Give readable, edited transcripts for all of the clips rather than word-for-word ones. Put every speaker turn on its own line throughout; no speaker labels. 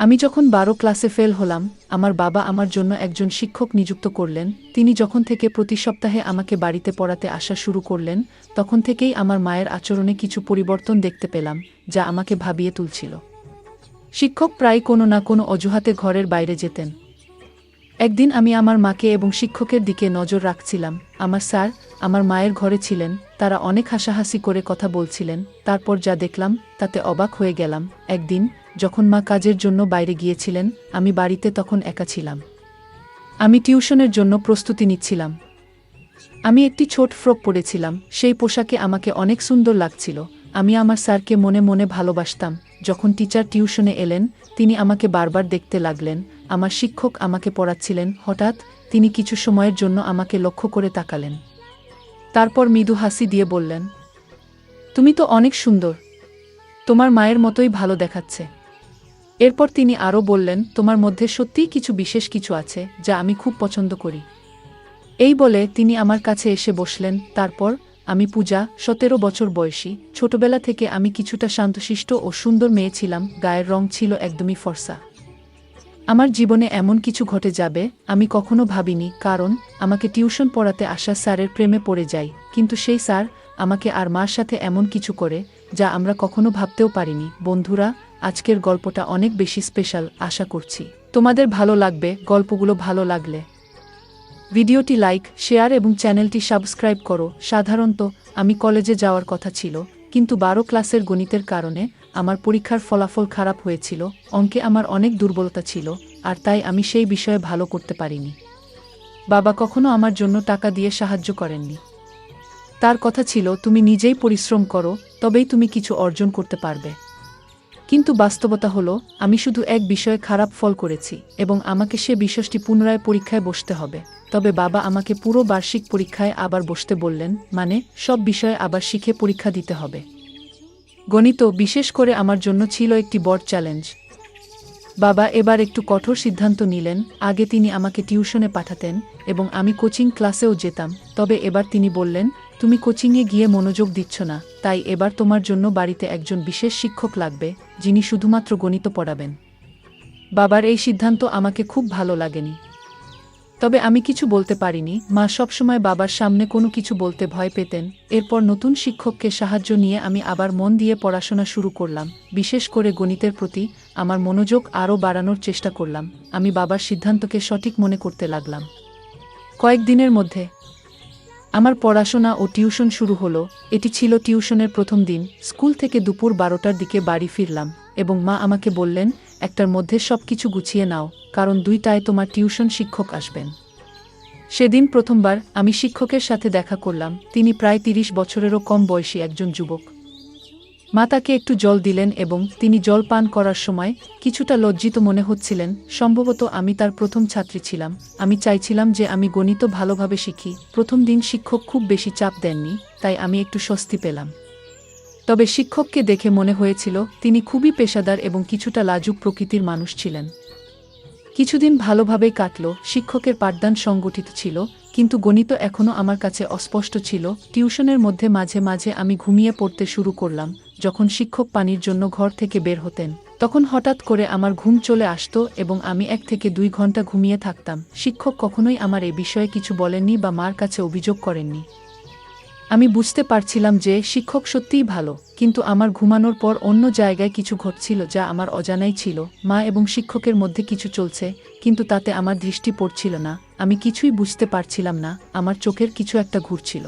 আমি যখন ১২ ক্লাসে ফেল হলাম, আমার বাবা আমার জন্য একজন শিক্ষক নিযুক্ত করলেন। তিনি যখন থেকে প্রতি সপ্তাহে আমাকে বাড়িতে পড়াতে আসা শুরু করলেন, তখন থেকেই আমার মায়ের আচরণে কিছু পরিবর্তন দেখতে পেলাম, যা আমাকে ভাবিয়ে তুলছিল। শিক্ষক প্রায় কোনো না কোনো অজুহাতে ঘরের বাইরে যেতেন। একদিন আমি আমার মাকে এবং শিক্ষকের দিকে নজর রাখছিলাম। আমার স্যার আমার মায়ের ঘরে ছিলেন, তারা অনেক হাসাহাসি করে কথা বলছিলেন। তারপর যা দেখলাম তাতে অবাক হয়ে গেলাম। একদিন যখন মা কাজের জন্য বাইরে গিয়েছিলেন, আমি বাড়িতে তখন একা ছিলাম। আমি টিউশনের জন্য প্রস্তুতি নিচ্ছিলাম। আমি একটি ছোট ফ্রক পরেছিলাম, সেই পোশাকে আমাকে অনেক সুন্দর লাগছিল। আমি আমার স্যারকে মনে মনে ভালোবাসতাম। যখন টিচার টিউশনে এলেন, তিনি আমাকে বারবার দেখতে লাগলেন। আমার শিক্ষক আমাকে পড়াচ্ছিলেন। হঠাৎ তিনি কিছু সময়ের জন্য আমাকে লক্ষ্য করে তাকালেন। তারপর মৃদু হাসি দিয়ে বললেন, তুমি তো অনেক সুন্দর, তোমার মায়ের মতোই ভালো দেখাচ্ছে। এরপর তিনি আরও বললেন, তোমার মধ্যে সত্যিই কিছু বিশেষ কিছু আছে, যা আমি খুব পছন্দ করি। এই বলে তিনি আমার কাছে এসে বসলেন। তারপর আমি পূজা, ১৭ বছর বয়সী। ছোটবেলা থেকে আমি কিছুটা শান্তশিষ্ট ও সুন্দর মেয়ে ছিলাম। গায়ের রং ছিল একদমই ফর্সা। আমার জীবনে এমন কিছু ঘটে যাবে আমি কখনো ভাবিনি, কারণ আমাকে টিউশন পড়াতে আসা স্যারের প্রেমে পড়ে যাই। কিন্তু সেই স্যার আমাকে আর মার সাথে এমন কিছু করে, যা আমরা কখনো ভাবতেও পারিনি। বন্ধুরা, আজকের গল্পটা অনেক বেশি স্পেশাল। আশা করছি তোমাদের ভালো লাগবে। গল্পগুলো ভালো লাগলে ভিডিওটি লাইক, শেয়ার এবং চ্যানেলটি সাবস্ক্রাইব করো। সাধারণত আমি কলেজে যাওয়ার কথা ছিল, কিন্তু ১২ ক্লাসের গণিতের কারণে আমার পরীক্ষার ফলাফল খারাপ হয়েছিল। অঙ্কে আমার অনেক দুর্বলতা ছিল, আর তাই আমি সেই বিষয়ে ভালো করতে পারিনি। বাবা কখনো আমার জন্য টাকা দিয়ে সাহায্য করেননি। তার কথা ছিল, তুমি নিজেই পরিশ্রম করো, তবেই তুমি কিছু অর্জন করতে পারবে। কিন্তু বাস্তবতা হলো, আমি শুধু এক বিষয়ে খারাপ ফল করেছি, এবং আমাকে সে বিষয়টি পুনরায় পরীক্ষায় বসতে হবে। তবে বাবা আমাকে পুরো বার্ষিক পরীক্ষায় আবার বসতে বললেন, মানে সব বিষয়ে আবার শিখে পরীক্ষা দিতে হবে। গণিত বিশেষ করে আমার জন্য ছিল একটি বড় চ্যালেঞ্জ। বাবা এবার একটু কঠোর সিদ্ধান্ত নিলেন। আগে তিনি আমাকে টিউশনে পাঠাতেন এবং আমি কোচিং ক্লাসেও যেতাম, তবে এবার তিনি বললেন, তুমি কোচিংয়ে গিয়ে মনোযোগ দিচ্ছ না, তাই এবার তোমার জন্য বাড়িতে একজন বিশেষ শিক্ষক লাগবে, যিনি শুধুমাত্র গণিত পড়াবেন। বাবার এই সিদ্ধান্ত আমাকে খুব ভালো লাগেনি, তবে আমি কিছু বলতে পারিনি। মা সবসময় বাবার সামনে কোনো কিছু বলতে ভয় পেতেন। এরপর নতুন শিক্ষককে সাহায্য নিয়ে আমি আবার মন দিয়ে পড়াশোনা শুরু করলাম। বিশেষ করে গণিতের প্রতি আমার মনোযোগ আরও বাড়ানোর চেষ্টা করলাম। আমি বাবার সিদ্ধান্তকে সঠিক মনে করতে লাগলাম। কয়েকদিনের মধ্যে আমার পড়াশোনা ও টিউশন শুরু হলো। এটি ছিল টিউশনের প্রথম দিন। স্কুল থেকে দুপুর ১২টার দিকে বাড়ি ফিরলাম, এবং মা আমাকে বললেন, একটার মধ্যে সব কিছু গুছিয়ে নাও, কারণ ২টায় তোমার টিউশন শিক্ষক আসবেন। সেদিন প্রথমবার আমি শিক্ষকের সাথে দেখা করলাম। তিনি প্রায় ৩০ বছরেরও কম বয়সী একজন যুবক। মা তাকে একটু জল দিলেন এবং তিনি জল পান করার সময় কিছুটা লজ্জিত মনে হচ্ছিলেন। সম্ভবত আমি তার প্রথম ছাত্রী ছিলাম। আমি চাইছিলাম যে আমি গণিত ভালোভাবে শিখি। প্রথম দিন শিক্ষক খুব বেশি চাপ দেননি, তাই আমি একটু স্বস্তি পেলাম। তবে শিক্ষককে দেখে মনে হয়েছিল তিনি খুবই পেশাদার এবং কিছুটা লাজুক প্রকৃতির মানুষ ছিলেন। কিছুদিন ভালোভাবেই কাটল। শিক্ষকের পাঠদান সংগঠিত ছিল, কিন্তু গণিত এখনও আমার কাছে অস্পষ্ট ছিল। টিউশনের মধ্যে মাঝে মাঝে আমি ঘুমিয়ে পড়তে শুরু করলাম। যখন শিক্ষক পানির জন্য ঘর থেকে বের হতেন, তখন হঠাৎ করে আমার ঘুম চলে আসতো এবং আমি ১ থেকে ২ ঘন্টা ঘুমিয়ে থাকতাম। শিক্ষক কখনোই আমার এ বিষয়ে কিছু বলেননি বা মার কাছে অভিযোগ করেননি। আমি বুঝতে পারছিলাম যে শিক্ষক সত্যিই ভালো, কিন্তু আমার ঘুমানোর পর অন্য জায়গায় কিছু ঘটছিল যা আমার অজানাই ছিল। মা এবং শিক্ষকের মধ্যে কিছু চলছে, কিন্তু তাতে আমার দৃষ্টি পড়ছিল না। আমি কিছুই বুঝতে পারছিলাম না। আমার চোখের কিছু একটা ঘুরছিল।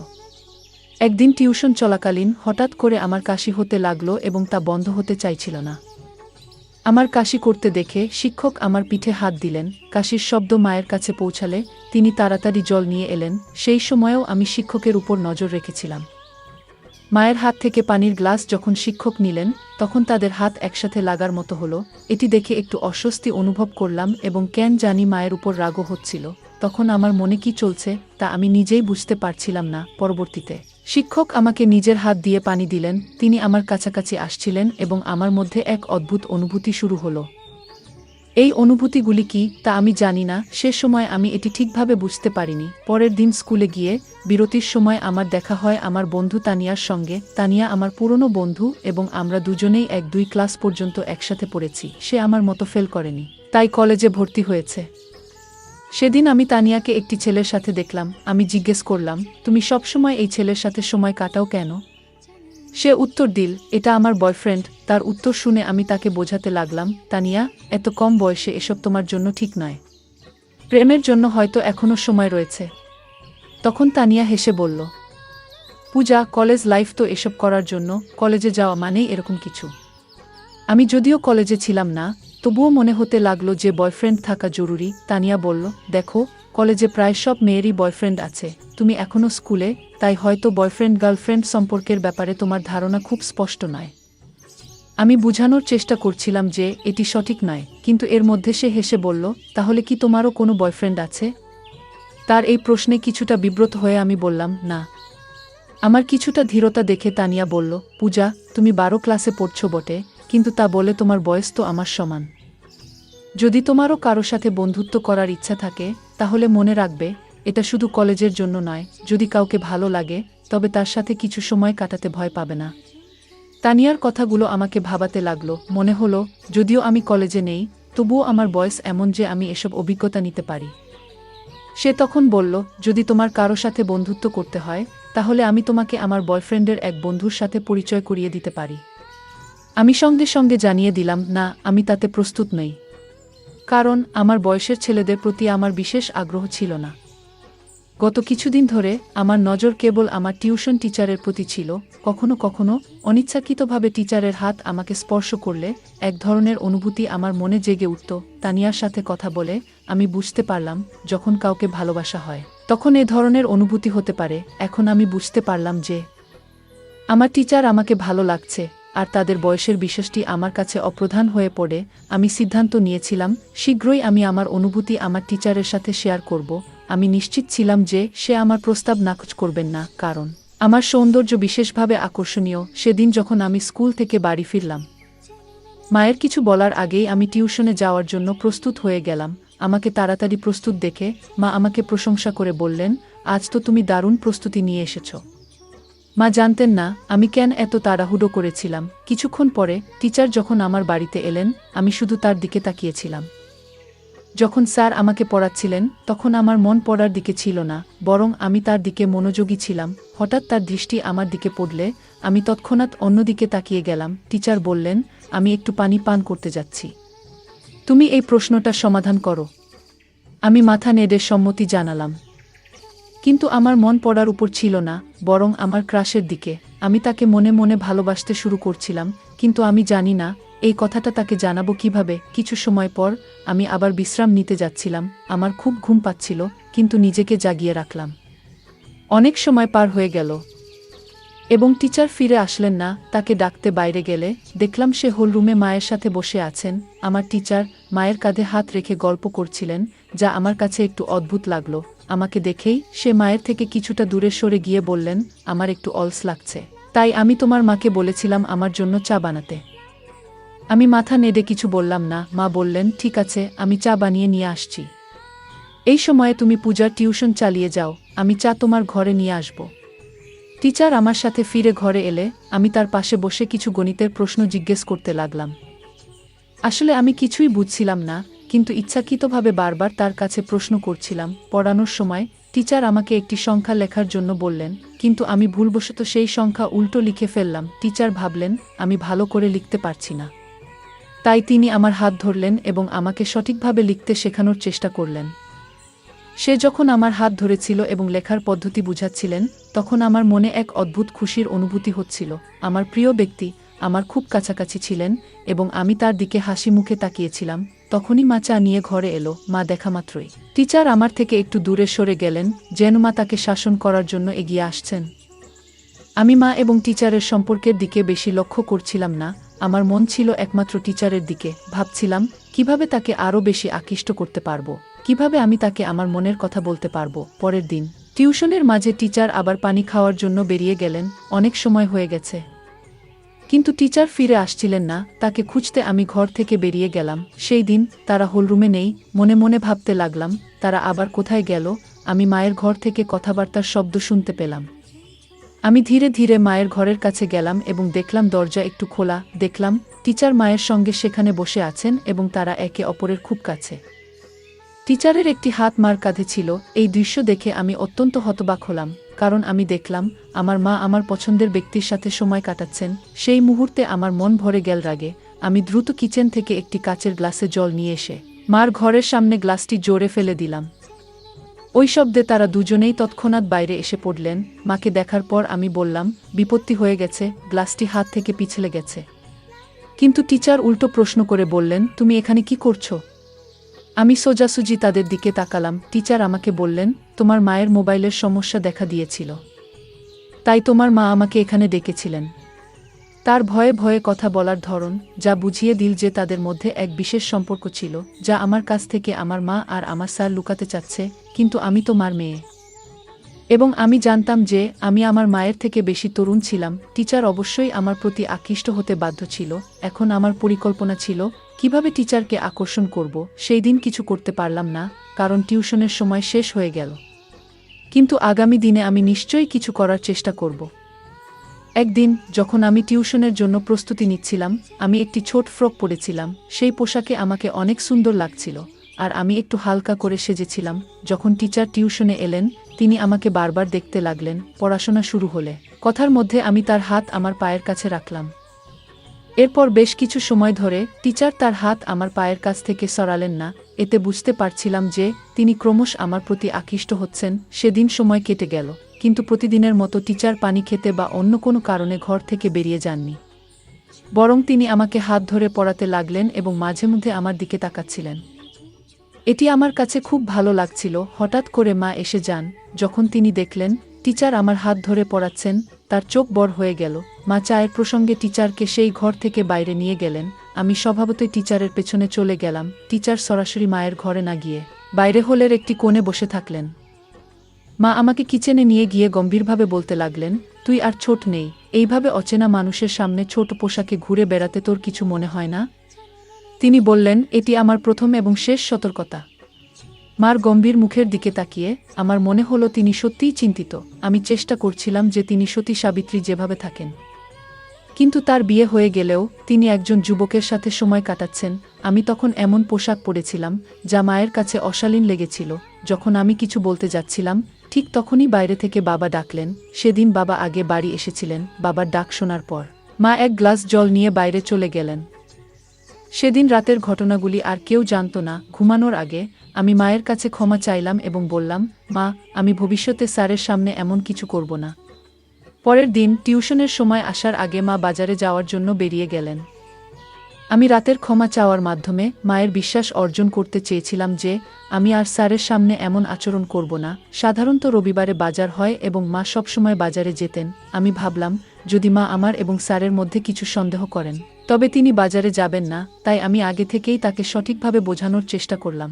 একদিন টিউশন চলাকালীন হঠাৎ করে আমার কাশি হতে লাগলো এবং তা বন্ধ হতে চাইছিল না। আমার কাশি করতে দেখে শিক্ষক আমার পিঠে হাত দিলেন। কাশির শব্দ মায়ের কাছে পৌঁছালে তিনি তাড়াতাড়ি জল নিয়ে এলেন। সেই সময়েও আমি শিক্ষকের উপর নজর রেখেছিলাম। মায়ের হাত থেকে পানির গ্লাস যখন শিক্ষক নিলেন, তখন তাদের হাত একসাথে লাগার মতো হলো। এটি দেখে একটু অস্বস্তি অনুভব করলাম এবং কেন জানি মায়ের উপর রাগও হচ্ছিল। তখন আমার মনে কি চলছে তা আমি নিজেই বুঝতে পারছিলাম না। পরবর্তীতে শিক্ষক আমাকে নিজের হাত দিয়ে পানি দিলেন। তিনি আমার কাছাকাছি আসছিলেন এবং আমার মধ্যে এক অদ্ভুত অনুভূতি শুরু হলো। এই অনুভূতিগুলি কি তা আমি জানি না, সে সময় আমি এটি ঠিকভাবে বুঝতে পারিনি। পরের দিন স্কুলে গিয়ে বিরতির সময় আমার দেখা হয় আমার বন্ধু তানিয়ার সঙ্গে। তানিয়া আমার পুরনো বন্ধু এবং আমরা দুজনেই 1-2 ক্লাস পর্যন্ত একসাথে পড়েছি। সে আমার মতো ফেল করেনি, তাই কলেজে ভর্তি হয়েছে। সেদিন আমি তানিয়াকে একটি ছেলের সাথে দেখলাম। আমি জিজ্ঞেস করলাম, তুমি সবসময় এই ছেলের সাথে সময় কাটাও কেন? সে উত্তর দিল, এটা আমার বয়ফ্রেন্ড। তার উত্তর শুনে আমি তাকে বোঝাতে লাগলাম, তানিয়া, এত কম বয়সে এসব তোমার জন্য ঠিক নয়। প্রেমের জন্য হয়তো এখনো সময় রয়েছে। তখন তানিয়া হেসে বলল, পূজা, কলেজ লাইফ তো এসব করার জন্য, কলেজে যাওয়া মানেই এরকম কিছু। আমি যদিও কলেজে ছিলাম না, তবুও মনে হতে লাগলো যে বয়ফ্রেন্ড থাকা জরুরি। তানিয়া বলল, দেখো, কলেজে প্রায় সব মেয়েরই বয়ফ্রেন্ড আছে, তুমি এখনো স্কুলে, তাই হয়তো বয়ফ্রেন্ড গার্লফ্রেন্ড সম্পর্কের ব্যাপারে তোমার ধারণা খুব স্পষ্ট নয়। আমি বুঝানোর চেষ্টা করছিলাম যে এটি সঠিক নয়, কিন্তু এর মধ্যে সে হেসে বলল, তাহলে কি তোমারও কোনো বয়ফ্রেন্ড আছে? তার এই প্রশ্নে কিছুটা বিব্রত হয়ে আমি বললাম, না। আমার কিছুটা ধীরতা দেখে তানিয়া বলল, পূজা, তুমি 12 ক্লাসে পড়ছো বটে, কিন্তু তা বলে তোমার বয়স তো আমার সমান। যদি তোমারও কারো সাথে বন্ধুত্ব করার ইচ্ছা থাকে, তাহলে মনে রাখবে, এটা শুধু কলেজের জন্য নয়। যদি কাউকে ভালো লাগে, তবে তার সাথে কিছু সময় কাটাতে ভয় পাবে না। তানিয়ার কথাগুলো আমাকে ভাবাতে লাগলো। মনে হলো, যদিও আমি কলেজে নেই, তবুও আমার বয়স এমন যে আমি এসব অভিজ্ঞতা নিতে পারি। সে তখন বলল, যদি তোমার কারো সাথে বন্ধুত্ব করতে হয়, তাহলে আমি তোমাকে আমার বয়ফ্রেন্ডের এক বন্ধুর সাথে পরিচয় করিয়ে দিতে পারি। আমি সঙ্গে সঙ্গে জানিয়ে দিলাম, না, আমি তাতে প্রস্তুত নই। কারণ আমার বয়সের ছেলেদের প্রতি আমার বিশেষ আগ্রহ ছিল না। গত কিছুদিন ধরে আমার নজর কেবল আমার টিউশন টিচারের প্রতি ছিল। কখনো কখনো অনিচ্ছাকৃতভাবে টিচারের হাত আমাকে স্পর্শ করলে এক ধরনের অনুভূতি আমার মনে জেগে উঠত। তানিয়ার সাথে কথা বলে আমি বুঝতে পারলাম, যখন কাউকে ভালোবাসা হয়, তখন এ ধরনের অনুভূতি হতে পারে। এখন আমি বুঝতে পারলাম যে আমার টিচার আমাকে ভালো লাগছে, আর তাদের বয়সের বিষয়টি আমার কাছে অপ্রধান হয়ে পড়ে। আমি সিদ্ধান্ত নিয়েছিলাম, শীঘ্রই আমি আমার অনুভূতি আমার টিচারের সাথে শেয়ার করব। আমি নিশ্চিত ছিলাম যে সে আমার প্রস্তাব নাকচ করবেন না, কারণ আমার সৌন্দর্য বিশেষভাবে আকর্ষণীয়। সেদিন যখন আমি স্কুল থেকে বাড়ি ফিরলাম, মায়ের কিছু বলার আগেই আমি টিউশনে যাওয়ার জন্য প্রস্তুত হয়ে গেলাম। আমাকে তাড়াতাড়ি প্রস্তুত দেখে মা আমাকে প্রশংসা করে বললেন, আজ তো তুমি দারুণ প্রস্তুতি নিয়ে এসেছ। মা জানতেন না আমি কেন এত তাড়াহুড়ো করেছিলাম। কিছুক্ষণ পরে টিচার যখন আমার বাড়িতে এলেন, আমি শুধু তার দিকে তাকিয়েছিলাম। যখন স্যার আমাকে পড়াচ্ছিলেন, তখন আমার মন পড়ার দিকে ছিল না, বরং আমি তার দিকে মনোযোগী ছিলাম। হঠাৎ তার দৃষ্টি আমার দিকে পড়লে আমি তৎক্ষণাৎ অন্যদিকে তাকিয়ে গেলাম। টিচার বললেন, আমি একটু পানি পান করতে যাচ্ছি, তুমি এই প্রশ্নটার সমাধান করো। আমি মাথা নেড়ে সম্মতি জানালাম, কিন্তু আমার মন পড়ার উপর ছিল না, বরং আমার ক্রাশের দিকে। আমি তাকে মনে মনে ভালোবাসতে শুরু করছিলাম, কিন্তু আমি জানি না এই কথাটা তাকে জানাবো কিভাবে। কিছু সময় পর আমি আবার বিশ্রাম নিতে যাচ্ছিলাম। আমার খুব ঘুম পাচ্ছিল, কিন্তু নিজেকে জাগিয়ে রাখলাম। অনেক সময় পার হয়ে গেল এবং টিচার ফিরে আসলেন না। তাকে ডাকতে বাইরে গেলে দেখলাম সে হলরুমে মায়ের সাথে বসে আছেন। আমার টিচার মায়ের কাঁধে হাত রেখে গল্প করছিলেন, যা আমার কাছে একটু অদ্ভুত লাগলো। আমাকে দেখেই সে মায়ের থেকে কিছুটা দূরে সরে গিয়ে বললেন, আমার একটু অলস লাগছে, তাই আমি তোমার মাকে বলেছিলাম আমার জন্য চা বানাতে। আমি মাথা নেড়ে কিছু বললাম না। মা বললেন, ঠিক আছে, আমি চা বানিয়ে নিয়ে আসছি। এই সময়ে তুমি পূজার টিউশন চালিয়ে যাও, আমি চা তোমার ঘরে নিয়ে আসব। টিচার আমার সাথে ফিরে ঘরে এলে আমি তার পাশে বসে কিছু গণিতের প্রশ্ন জিজ্ঞেস করতে লাগলাম। আসলে আমি কিছুই বুঝছিলাম না, কিন্তু ইচ্ছাকৃতভাবে বারবার তার কাছে প্রশ্ন করছিলাম। পড়ানোর সময় টিচার আমাকে একটি সংখ্যা লেখার জন্য বললেন, কিন্তু আমি ভুলবশত সেই সংখ্যা উল্টো লিখে ফেললাম। টিচার ভাবলেন আমি ভালো করে লিখতে পারছি না, তাই তিনি আমার হাত ধরলেন এবং আমাকে সঠিকভাবে লিখতে শেখানোর চেষ্টা করলেন। সে যখন আমার হাত ধরেছিল এবং লেখার পদ্ধতি বুঝাচ্ছিলেন, তখন আমার মনে এক অদ্ভুত খুশির অনুভূতি হচ্ছিল। আমার প্রিয় ব্যক্তি আমার খুব কাছাকাছি ছিলেন এবং আমি তার দিকে হাসি মুখে তাকিয়েছিলাম। তখনই মা চা নিয়ে ঘরে এলো। মা দেখা মাত্রই টিচার আমার থেকে একটু দূরে সরে গেলেন, যেন মা তাকে শাসন করার জন্য এগিয়ে আসছেন। আমি মা এবং টিচারের সম্পর্কের দিকে বেশি লক্ষ্য করছিলাম না, আমার মন ছিল একমাত্র টিচারের দিকে। ভাবছিলাম কিভাবে তাকে আরও বেশি আকৃষ্ট করতে পারবো, কিভাবে আমি তাকে আমার মনের কথা বলতে পারবো। পরের দিন টিউশনের মাঝে টিচার আবার পানি খাওয়ার জন্য বেরিয়ে গেলেন। অনেক সময় হয়ে গেছে, কিন্তু টিচার ফিরে আসছিলেন না, তাকে খুঁজতে আমি ঘর থেকে বেরিয়ে গেলাম। সেই দিন তারা হলরুমে নেই। মনে মনে ভাবতে লাগলাম, তারা আবার কোথায় গেল। আমি মায়ের ঘর থেকে কথাবার্তার শব্দ শুনতে পেলাম। আমি ধীরে ধীরে মায়ের ঘরের কাছে গেলাম এবং দেখলাম দরজা একটু খোলা। দেখলাম টিচার মায়ের সঙ্গে সেখানে বসে আছেন এবং তারা একে অপরের খুব কাছে। টিচারের একটি হাত মার কাঁধে ছিল। এই দৃশ্য দেখে আমি অত্যন্ত হতবাক হলাম, কারণ আমি দেখলাম আমার মা আমার পছন্দের ব্যক্তির সাথে সময় কাটাচ্ছেন। সেই মুহূর্তে আমার মন ভরে গেল রাগে। আমি দ্রুত কিচেন থেকে একটি কাচের গ্লাসে জল নিয়ে এসে মার ঘরের সামনে গ্লাসটি জোরে ফেলে দিলাম। ওই শব্দে তারা দুজনেই তৎক্ষণাৎ বাইরে এসে পড়লেন। মাকে দেখার পর আমি বললাম, বিপত্তি হয়ে গেছে, গ্লাসটি হাত থেকে পিছলে গেছে। কিন্তু টিচার উল্টো প্রশ্ন করে বললেন, তুমি এখানে কি করছো? আমি সোজাসুজি তাদের দিকে তাকালাম। টিচার আমাকে বললেন, তোমার মায়ের মোবাইলের সমস্যা দেখা দিয়েছিল, তাই তোমার মা আমাকে এখানে ডেকেছিলেন। তার ভয়ে ভয়ে কথা বলার ধরন যা বুঝিয়ে দিল যে তাদের মধ্যে এক বিশেষ সম্পর্ক ছিল, যা আমার কাছ থেকে আমার মা আর আমার স্যার লুকাতে চাচ্ছে। কিন্তু আমি তো মার মেয়ে, এবং আমি জানতাম যে আমি আমার মায়ের থেকে বেশি তরুণ ছিলাম। টিচার অবশ্যই আমার প্রতি আকৃষ্ট হতে বাধ্য ছিল। এখন আমার পরিকল্পনা ছিল কিভাবে টিচারকে আকর্ষণ করব। সেই দিন কিছু করতে পারলাম না, কারণ টিউশনের সময় শেষ হয়ে গেল। কিন্তু আগামী দিনে আমি নিশ্চয়ই কিছু করার চেষ্টা করব। একদিন যখন আমি টিউশনের জন্য প্রস্তুতি নিচ্ছিলাম, আমি একটি ছোট ফ্রক পরেছিলাম। সেই পোশাকে আমাকে অনেক সুন্দর লাগছিল, আর আমি একটু হালকা করে সেজেছিলাম। যখন টিচার টিউশনে এলেন, তিনি আমাকে বারবার দেখতে লাগলেন। পড়াশোনা শুরু হলে কথার মধ্যে আমি তার হাত আমার পায়ের কাছে রাখলাম। এরপর বেশ কিছু সময় ধরে টিচার তার হাত আমার পায়ের কাছ থেকে সরালেন না। এতে বুঝতে পারছিলাম যে তিনি ক্রমশ আমার প্রতি আকৃষ্ট হচ্ছেন। সেদিন সময় কেটে গেল, কিন্তু প্রতিদিনের মতো টিচার পানি খেতে বা অন্য কোনো কারণে ঘর থেকে বেরিয়ে যাননি। বরং তিনি আমাকে হাত ধরে পড়াতে লাগলেন এবং মাঝে মধ্যে আমার দিকে তাকাচ্ছিলেন। এটি আমার কাছে খুব ভালো লাগছিল। হঠাৎ করে মা এসে যান। যখন তিনি দেখলেন টিচার আমার হাত ধরে পড়াচ্ছেন, তার চোখ বড় হয়ে গেল। মা চায়ের প্রসঙ্গে টিচারকে সেই ঘর থেকে বাইরে নিয়ে গেলেন। আমি স্বভাবতই টিচারের পেছনে চলে গেলাম। টিচার সরাসরি মায়ের ঘরে না গিয়ে বাইরে হলের একটি কোণে বসে থাকলেন। মা আমাকে কিচেনে নিয়ে গিয়ে গম্ভীরভাবে বলতে লাগলেন, তুই আর ছোট নেই। এইভাবে অচেনা মানুষের সামনে ছোট পোশাকে ঘুরে বেড়াতে তোর কিছু মনে হয় না? তিনি বললেন, এটি আমার প্রথম এবং শেষ সতর্কতা। মার গম্ভীর মুখের দিকে তাকিয়ে আমার মনে হলো তিনি সত্যিই চিন্তিত। আমি চেষ্টা করছিলাম যে তিনি সতী সাবিত্রী যেভাবে থাকেন, কিন্তু তার বিয়ে হয়ে গেলেও তিনি একজন যুবকের সাথে সময় কাটাচ্ছেন। আমি তখন এমন পোশাক পরেছিলাম যা মায়ের কাছে অশালীন লেগেছিল। যখন আমি কিছু বলতে যাচ্ছিলাম, ঠিক তখনই বাইরে থেকে বাবা ডাকলেন। সেদিন বাবা আগে বাড়ি এসেছিলেন। বাবার ডাক শোনার পর মা এক গ্লাস জল নিয়ে বাইরে চলে গেলেন। সেদিন রাতের ঘটনাগুলি আর কেউ জানত না। ঘুমানোর আগে আমি মায়ের কাছে ক্ষমা চাইলাম এবং বললাম, মা, আমি ভবিষ্যতে স্যারের সামনে এমন কিছু করব না। পরের দিন টিউশনের সময় আসার আগে মা বাজারে যাওয়ার জন্য বেরিয়ে গেলেন। আমি রাতের ক্ষমা চাওয়ার মাধ্যমে মায়ের বিশ্বাস অর্জন করতে চেয়েছিলাম যে আমি আর স্যারের সামনে এমন আচরণ করব না। সাধারণত রবিবারে বাজার হয় এবং মা সবসময় বাজারে যেতেন। আমি ভাবলাম, যদি মা আমার এবং স্যারের মধ্যে কিছু সন্দেহ করেন, তবে তিনি বাজারে যাবেন না। তাই আমি আগে থেকেই তাকে সঠিকভাবে বোঝানোর চেষ্টা করলাম,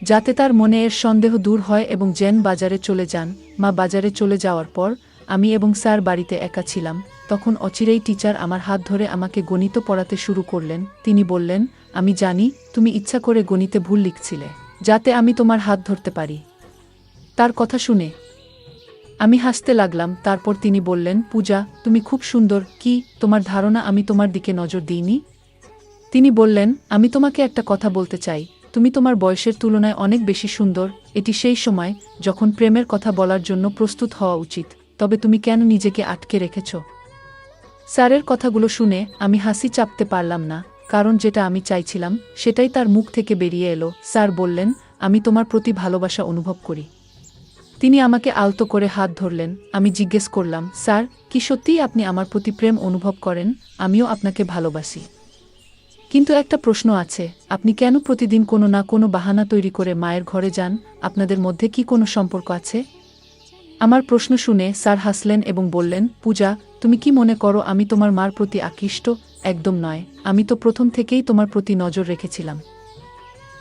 যাতে তার মনে এর সন্দেহ দূর হয় এবং যেন বাজারে চলে যান। মা বাজারে চলে যাওয়ার পর আমি এবং স্যার বাড়িতে একা ছিলাম। তখন অচিরেই টিচার আমার হাত ধরে আমাকে গণিত পড়াতে শুরু করলেন। তিনি বললেন, আমি জানি তুমি ইচ্ছা করে গণিতে ভুল লিখছিলে, যাতে আমি তোমার হাত ধরতে পারি। তার কথা শুনে আমি হাসতে লাগলাম। তারপর তিনি বললেন, পূজা, তুমি খুব সুন্দর। কি তোমার ধারণা আমি তোমার দিকে নজর দিইনি? তিনি বললেন, আমি তোমাকে একটা কথা বলতে চাই। তুমি তোমার বয়সের তুলনায় অনেক বেশি সুন্দর। এটি সেই সময় যখন প্রেমের কথা বলার জন্য প্রস্তুত হওয়া উচিত। তবে তুমি কেন নিজেকে আটকে রেখেছ? স্যারের কথাগুলো শুনে আমি হাসি চাপতে পারলাম না, কারণ যেটা আমি চাইছিলাম সেটাই তার মুখ থেকে বেরিয়ে এলো। স্যার বললেন, আমি তোমার প্রতি ভালোবাসা অনুভব করি। তিনি আমাকে আলতো করে হাত ধরলেন। আমি জিজ্ঞেস করলাম, স্যার, কি সত্যিই আপনি আমার প্রতি প্রেম অনুভব করেন? আমিও আপনাকে ভালোবাসি, কিন্তু একটা প্রশ্ন আছে। আপনি কেন প্রতিদিন কোনো না কোনো বাহানা তৈরি করে মায়ের ঘরে যান? আপনাদের মধ্যে কি কোনো সম্পর্ক আছে? আমার প্রশ্ন শুনে স্যার হাসলেন এবং বললেন, পূজা, তুমি কি মনে করো আমি তোমার মার প্রতি আকৃষ্ট? একদম নয়। আমি তো প্রথম থেকেই তোমার প্রতি নজর রেখেছিলাম।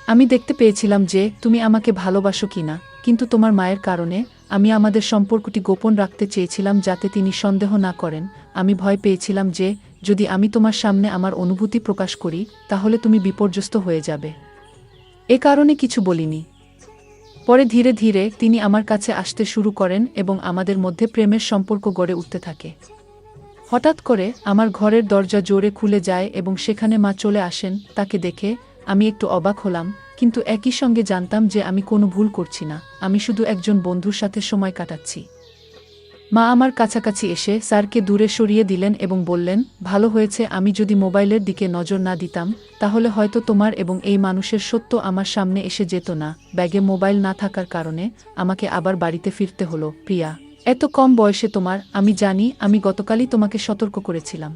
আমি দেখতে পেয়েছিলাম যে তুমি আমাকে ভালোবাসো কিনা, কিন্তু তোমার মায়ের কারণে আমি আমাদের সম্পর্কটি গোপন রাখতে চেয়েছিলাম যাতে তিনি সন্দেহ না করেন। আমি ভয় পেয়েছিলাম যে যদি আমি তোমার সামনে আমার অনুভূতি প্রকাশ করি তাহলে তুমি বিপর্যস্ত হয়ে যাবে। এ কারণে কিছু বলিনি। পরে ধীরে ধীরে তিনি আমার কাছে আসতে শুরু করেন এবং আমাদের মধ্যে প্রেমের সম্পর্ক গড়ে উঠতে থাকে। হঠাৎ করে আমার ঘরের দরজা জোরে খুলে যায় এবং সেখানে মা চলে আসেন। তাকে দেখে আমি একটু অবাক হলাম, কিন্তু একই সঙ্গে জানতাম যে আমি কোনো ভুল করছি না, আমি শুধু একজন বন্ধুর সাথে সময় কাটাচ্ছি। মা আমার কাছাকাছি এসে স্যারকে দূরে সরিয়ে দিলেন এবং বললেন, ভালো হয়েছে আমি যদি মোবাইলের দিকে নজর না দিতাম তাহলে হয়তো তোমার এবং এই মানুষের সত্য আমার সামনে এসে যেত না। ব্যাগে মোবাইল না থাকার কারণে আমাকে আবার বাড়িতে ফিরতে হলো। প্রিয়া, এত কম বয়সে তোমার, আমি জানি আমি গতকালই তোমাকে সতর্ক করেছিলাম,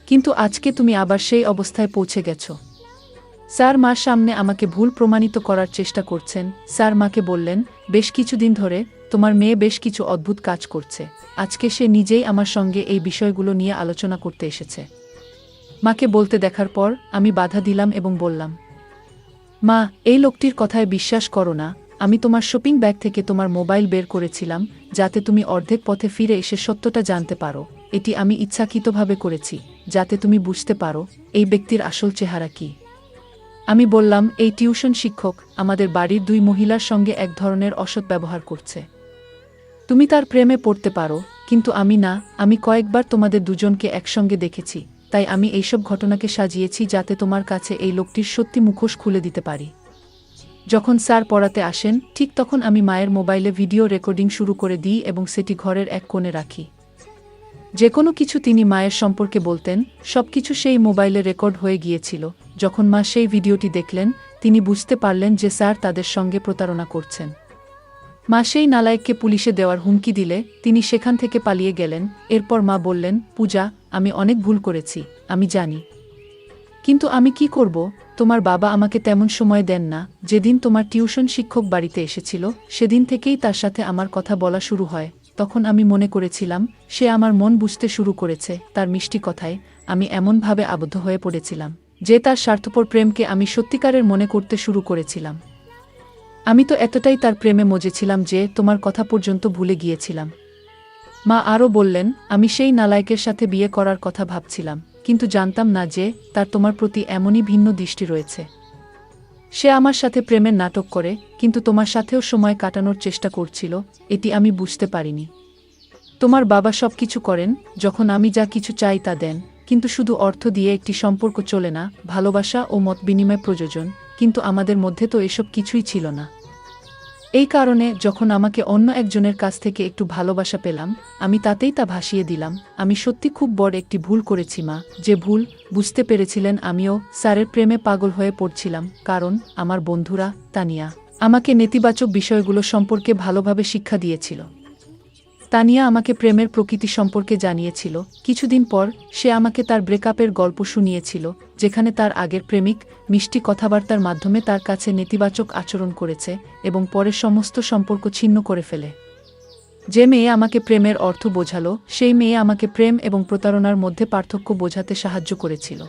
কিন্তু আজকে তুমি আবার সেই অবস্থায় পৌঁছে গেছ। স্যার মার সামনে আমাকে ভুল প্রমাণিত করার চেষ্টা করছেন। স্যার মাকে বললেন, বেশ কিছুদিন ধরে তোমার মেয়ে বেশ কিছু অদ্ভুত কাজ করছে। আজকে সে নিজেই আমার সঙ্গে এই বিষয়গুলো নিয়ে আলোচনা করতে এসেছে। মাকে বলতে দেখার পর আমি বাধা দিলাম এবং বললাম, মা, এই লোকটির কথায় বিশ্বাস করো না। আমি তোমার শপিং ব্যাগ থেকে তোমার মোবাইল বের করেছিলাম যাতে তুমি অর্ধেক পথে ফিরে এসে সত্যটা জানতে পারো। এটি আমি ইচ্ছাকৃতভাবে করেছি যাতে তুমি বুঝতে পারো এই ব্যক্তির আসল চেহারা কি। আমি বললাম, এই টিউশন শিক্ষক আমাদের বাড়ির 2 মহিলার সঙ্গে এক ধরনের অসৎ ব্যবহার করছে। তুমি তার প্রেমে পড়তে পারো, কিন্তু আমি না। আমি কয়েকবার তোমাদের দুজনকে একসঙ্গে দেখেছি, তাই আমি এইসব ঘটনাকে সাজিয়েছি যাতে তোমার কাছে এই লোকটির সত্যি মুখোশ খুলে দিতে পারি। যখন স্যার পড়াতে আসেন ঠিক তখন আমি মায়ের মোবাইলে ভিডিও রেকর্ডিং শুরু করে দিই এবং সেটি ঘরের এক কোণে রাখি। যে কোনো কিছু তিনি মায়ের সম্পর্কে বলতেন সবকিছু সেই মোবাইলে রেকর্ড হয়ে গিয়েছিল। যখন মা সেই ভিডিওটি দেখলেন তিনি বুঝতে পারলেন যে স্যার তাদের সঙ্গে প্রতারণা করছেন। মা সেই নালায়েককে পুলিশে দেওয়ার হুমকি দিলে তিনি সেখান থেকে পালিয়ে গেলেন। এরপর মা বললেন, পূজা, আমি অনেক ভুল করেছি, আমি জানি, কিন্তু আমি কি করব? তোমার বাবা আমাকে তেমন সময় দেন না। যেদিন তোমার টিউশন শিক্ষক বাড়িতে এসেছিল সেদিন থেকেই তার সাথে আমার কথা বলা শুরু হয়। তখন আমি মনে করেছিলাম সে আমার মন বুঝতে শুরু করেছে। তার মিষ্টি কথায় আমি এমনভাবে আবদ্ধ হয়ে পড়েছিলাম যে তার স্বার্থপর প্রেমকে আমি সত্যিকারের মনে করতে শুরু করেছিলাম। আমি তো এতটাই তার প্রেমে মজেছিলাম যে তোমার কথা পর্যন্ত ভুলে গিয়েছিলাম। মা আরও বললেন, আমি সেই নালায়েকের সাথে বিয়ে করার কথা ভাবছিলাম, কিন্তু জানতাম না যে তার তোমার প্রতি এমনই ভিন্ন দৃষ্টি রয়েছে। সে আমার সাথে প্রেমের নাটক করে, কিন্তু তোমার সাথেও সময় কাটানোর চেষ্টা করছিল, এটি আমি বুঝতে পারিনি। তোমার বাবা সব কিছু করেন, যখন আমি যা কিছু চাই তা দেন, কিন্তু শুধু অর্থ দিয়ে একটি সম্পর্ক চলে না, ভালোবাসা ও মত বিনিময় প্রয়োজন। কিন্তু আমাদের মধ্যে তো এসব কিছুই ছিল না। এই কারণে যখন আমাকে অন্য একজনের কাছ থেকে একটু ভালোবাসা পেলাম আমি তাতেই তা ভাসিয়ে দিলাম। আমি সত্যি খুব বড় একটি ভুল করেছি মা। যে ভুল বুঝতে পেরেছিলেন আমিও স্যারের প্রেমে পাগল হয়ে পড়ছিলাম, কারণ আমার বন্ধুরা তানিয়া আমাকে নেতিবাচক বিষয়গুলো সম্পর্কে ভালোভাবে শিক্ষা দিয়েছিল। তানিয়া আমাকে প্রেমের প্রকৃতি সম্পর্কে জানিয়েছিল। কিছুদিন পর সে আমাকে তার ব্রেকআপের গল্প শুনিয়েছিল, যেখানে তার আগের প্রেমিক মিষ্টি কথাবার্তার মাধ্যমে তার কাছে নেতিবাচক আচরণ করেছে এবং পরে সমস্ত সম্পর্ক ছিন্ন করে ফেলে। যে মেয়ে আমাকে প্রেমের অর্থ বোঝালো সেই মেয়ে আমাকে প্রেম এবং প্রতারণার মধ্যে পার্থক্য বোঝাতে সাহায্য করেছিল।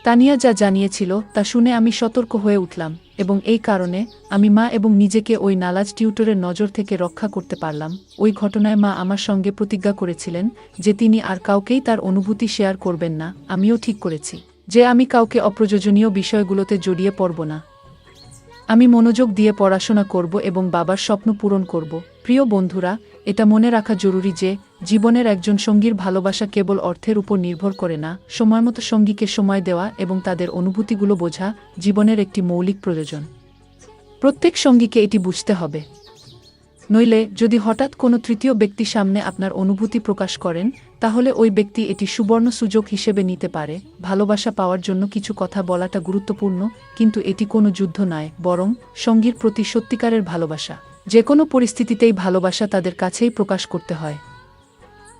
তানিয়া যা জানিয়েছিল তা শুনে আমি সতর্ক হয়ে উঠলাম এবং এই কারণে আমি মা এবং নিজেকে ওই নালাজ টিউটরের নজর থেকে রক্ষা করতে পারলাম। ওই ঘটনায় মা আমার সঙ্গে প্রতিজ্ঞা করেছিলেন যে তিনি আর কাউকেই তার অনুভূতি শেয়ার করবেন না। আমিও ঠিক করেছি যে আমি কাউকে অপ্রয়োজনীয় বিষয়গুলোতে জড়িয়ে পড়ব না। আমি মনোযোগ দিয়ে পড়াশোনা করব এবং বাবার স্বপ্ন পূরণ করব। প্রিয় বন্ধুরা, এটা মনে রাখা জরুরি যে জীবনের একজন সঙ্গীর ভালোবাসা কেবল অর্থের উপর নির্ভর করে না। সময়মতো সঙ্গীকে সময় দেওয়া এবং তাদের অনুভূতিগুলো বোঝা জীবনের একটি মৌলিক প্রয়োজন। প্রত্যেক সঙ্গীকে এটি বুঝতে হবে, নইলে যদি হঠাৎ কোনো তৃতীয় ব্যক্তি সামনে আপনার অনুভূতি প্রকাশ করেন তাহলে ওই ব্যক্তি এটি সুবর্ণ সুযোগ হিসেবে নিতে পারে। ভালোবাসা পাওয়ার জন্য কিছু কথা বলাটা গুরুত্বপূর্ণ, কিন্তু এটি কোনো যুদ্ধ নয়, বরং সঙ্গীর প্রতি সত্যিকারের ভালোবাসা। যে কোনো পরিস্থিতিতেই ভালোবাসা তাদের কাছেই প্রকাশ করতে হয়।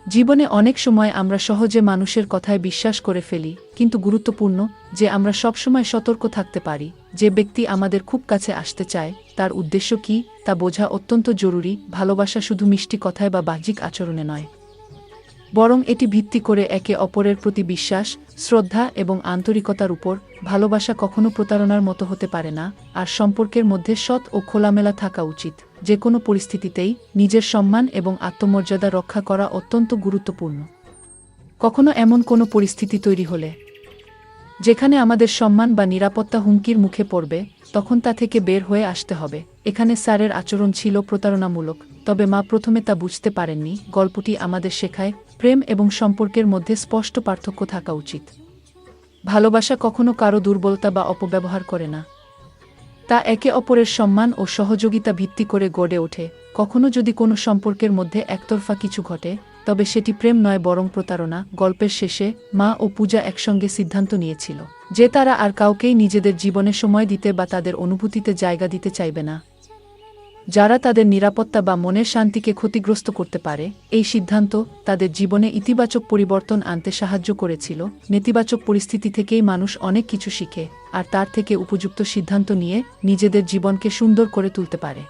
জীবনে অনেক সময় আমরা সহজে মানুষের কথায় বিশ্বাস করে ফেলি, কিন্তু গুরুত্বপূর্ণ যে আমরা সবসময় সতর্ক থাকতে পারি। যে ব্যক্তি আমাদের খুব কাছে আসতে চায় তার উদ্দেশ্য কী তা বোঝা অত্যন্ত জরুরি। ভালোবাসা শুধু মিষ্টি কথায় বা বাহ্যিক আচরণে নয়, বরং এটি ভিত্তি করে একে অপরের প্রতি বিশ্বাস, শ্রদ্ধা এবং আন্তরিকতার উপর। ভালোবাসা কখনো প্রতারণার মতো হতে পারে না, আর সম্পর্কের মধ্যে সৎ ও খোলামেলা থাকা উচিত। যে কোনো পরিস্থিতিতেই নিজের সম্মান এবং আত্মমর্যাদা রক্ষা করা অত্যন্ত গুরুত্বপূর্ণ। কখনো এমন কোনো পরিস্থিতি তৈরি হলে যেখানে আমাদের সম্মান বা নিরাপত্তা হুমকির মুখে পড়বে, তখন তা থেকে বের হয়ে আসতে হবে। এখানে স্যারের আচরণ ছিল প্রতারণামূলক, তবে মা প্রথমে তা বুঝতে পারেননি। গল্পটি আমাদের শেখায়, প্রেম এবং সম্পর্কের মধ্যে স্পষ্ট পার্থক্য থাকা উচিত। ভালোবাসা কখনো কারো দুর্বলতা বা অপব্যবহার করে না, তা একে অপরের সম্মান ও সহযোগিতা ভিত্তি করে গড়ে ওঠে। কখনো যদি কোনো সম্পর্কের মধ্যে একতরফা কিছু ঘটে, তবে সেটি প্রেম নয় বরং প্রতারণা। গল্পের শেষে মা ও পূজা একসঙ্গে সিদ্ধান্ত নিয়েছিল যে তারা আর কাউকেই নিজেদের জীবনে সময় দিতে বা তাদের অনুভূতিতে জায়গা দিতে চাইবে না, যারা তাদের নিরাপত্তা বা মনের শান্তিকে ক্ষতিগ্রস্ত করতে পারে। এই সিদ্ধান্ত তাদের জীবনে ইতিবাচক পরিবর্তন আনতে সাহায্য করেছিল। নেতিবাচক পরিস্থিতি থেকেই মানুষ অনেক কিছু শিখে, আর তার থেকে উপযুক্ত সিদ্ধান্ত নিয়ে নিজেদের জীবনকে সুন্দর করে তুলতে পারে।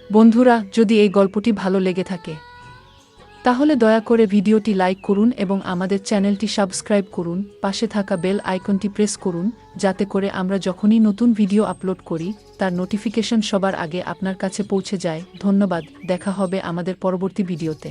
বন্ধুরা, যদি এই গল্পটি ভালো লেগে থাকে তাহলে দয়া করে ভিডিওটি লাইক করুন এবং আমাদের চ্যানেলটি সাবস্ক্রাইব করুন। পাশে থাকা বেল আইকনটি প্রেস করুন, যাতে করে আমরা যখনই নতুন ভিডিও আপলোড করি তার নোটিফিকেশন সবার আগে আপনার কাছে পৌঁছে যায়। ধন্যবাদ। দেখা হবে আমাদের পরবর্তী ভিডিওতে।